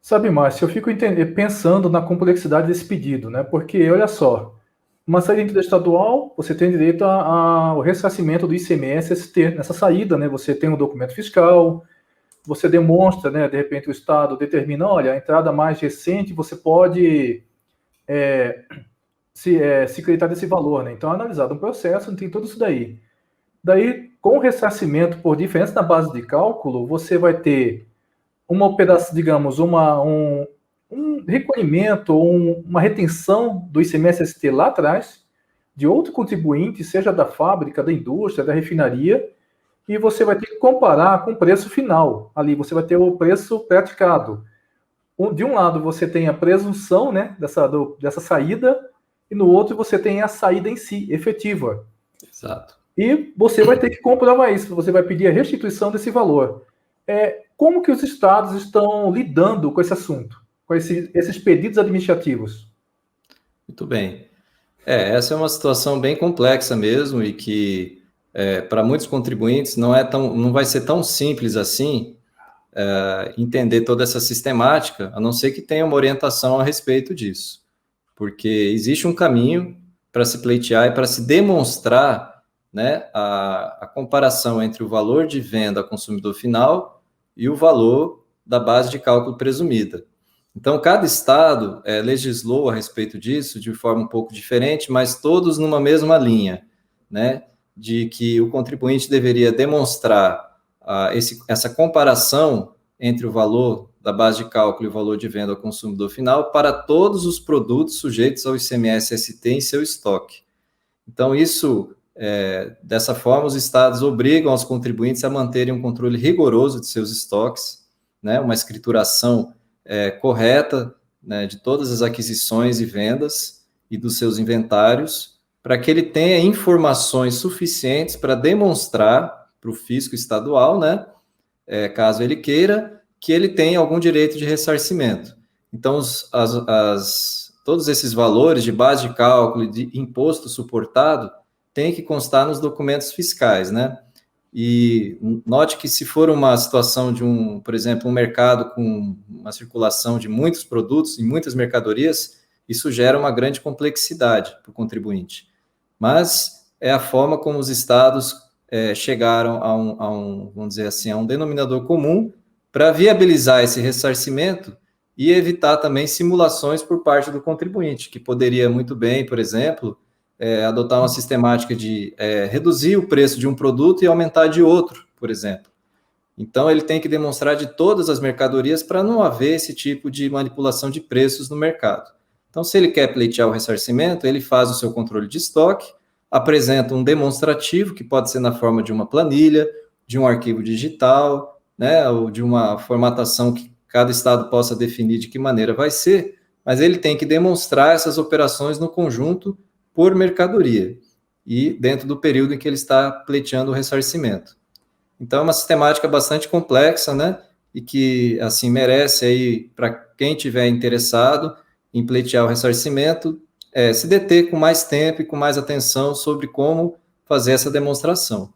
Sabe, Márcio, eu fico pensando na complexidade desse pedido, né? Porque, olha só, uma saída interestadual, você tem direito ao ressarcimento do ICMS-ST. Nessa saída, né, você tem um documento fiscal, você demonstra, né, de repente o Estado determina, olha, a entrada mais recente você pode se creditar desse valor, né? Então, é analisado um processo, tem tudo isso daí. Daí, com o ressarcimento por diferença na base de cálculo, você vai ter uma operação, digamos, um recolhimento ou uma retenção do ICMS-ST lá atrás, de outro contribuinte, seja da fábrica, da indústria, da refinaria, e você vai ter que comparar com o preço final. Ali você vai ter o preço praticado. De um lado você tem a presunção, né, dessa saída, e no outro você tem a saída em si, efetiva. Exato. E você vai ter que comprovar isso, você vai pedir a restituição desse valor. Como que os estados estão lidando com esse assunto, com esses pedidos administrativos? Muito bem. Essa é uma situação bem complexa mesmo e que, para muitos contribuintes, não vai ser tão simples assim entender toda essa sistemática, a não ser que tenha uma orientação a respeito disso. Porque existe um caminho para se pleitear e para se demonstrar, né, a comparação entre o valor de venda ao consumidor final e o valor da base de cálculo presumida. Então, cada estado legislou a respeito disso de forma um pouco diferente, mas todos numa mesma linha, né, de que o contribuinte deveria demonstrar essa comparação entre o valor da base de cálculo e o valor de venda ao consumidor final para todos os produtos sujeitos ao ICMS-ST em seu estoque. Então, dessa forma, os estados obrigam os contribuintes a manterem um controle rigoroso de seus estoques, né, uma escrituração correta, né, de todas as aquisições e vendas e dos seus inventários, para que ele tenha informações suficientes para demonstrar para o fisco estadual, né, caso ele queira, que ele tem algum direito de ressarcimento. Então, todos esses valores de base de cálculo e de imposto suportado têm que constar nos documentos fiscais, né? E note que se for uma situação de por exemplo, um mercado com uma circulação de muitos produtos e muitas mercadorias, isso gera uma grande complexidade para o contribuinte. Mas é a forma como os estados chegaram vamos dizer assim, a um denominador comum para viabilizar esse ressarcimento e evitar também simulações por parte do contribuinte, que poderia muito bem, por exemplo, adotar uma sistemática de reduzir o preço de um produto e aumentar de outro, por exemplo. Então, ele tem que demonstrar de todas as mercadorias para não haver esse tipo de manipulação de preços no mercado. Então, se ele quer pleitear o ressarcimento, ele faz o seu controle de estoque, apresenta um demonstrativo, que pode ser na forma de uma planilha, de um arquivo digital, né, ou de uma formatação que cada estado possa definir de que maneira vai ser, mas ele tem que demonstrar essas operações no conjunto por mercadoria e dentro do período em que ele está pleiteando o ressarcimento. Então, é uma sistemática bastante complexa, né, e que, assim, merece aí, para quem tiver interessado em pleitear o ressarcimento, se deter com mais tempo e com mais atenção sobre como fazer essa demonstração.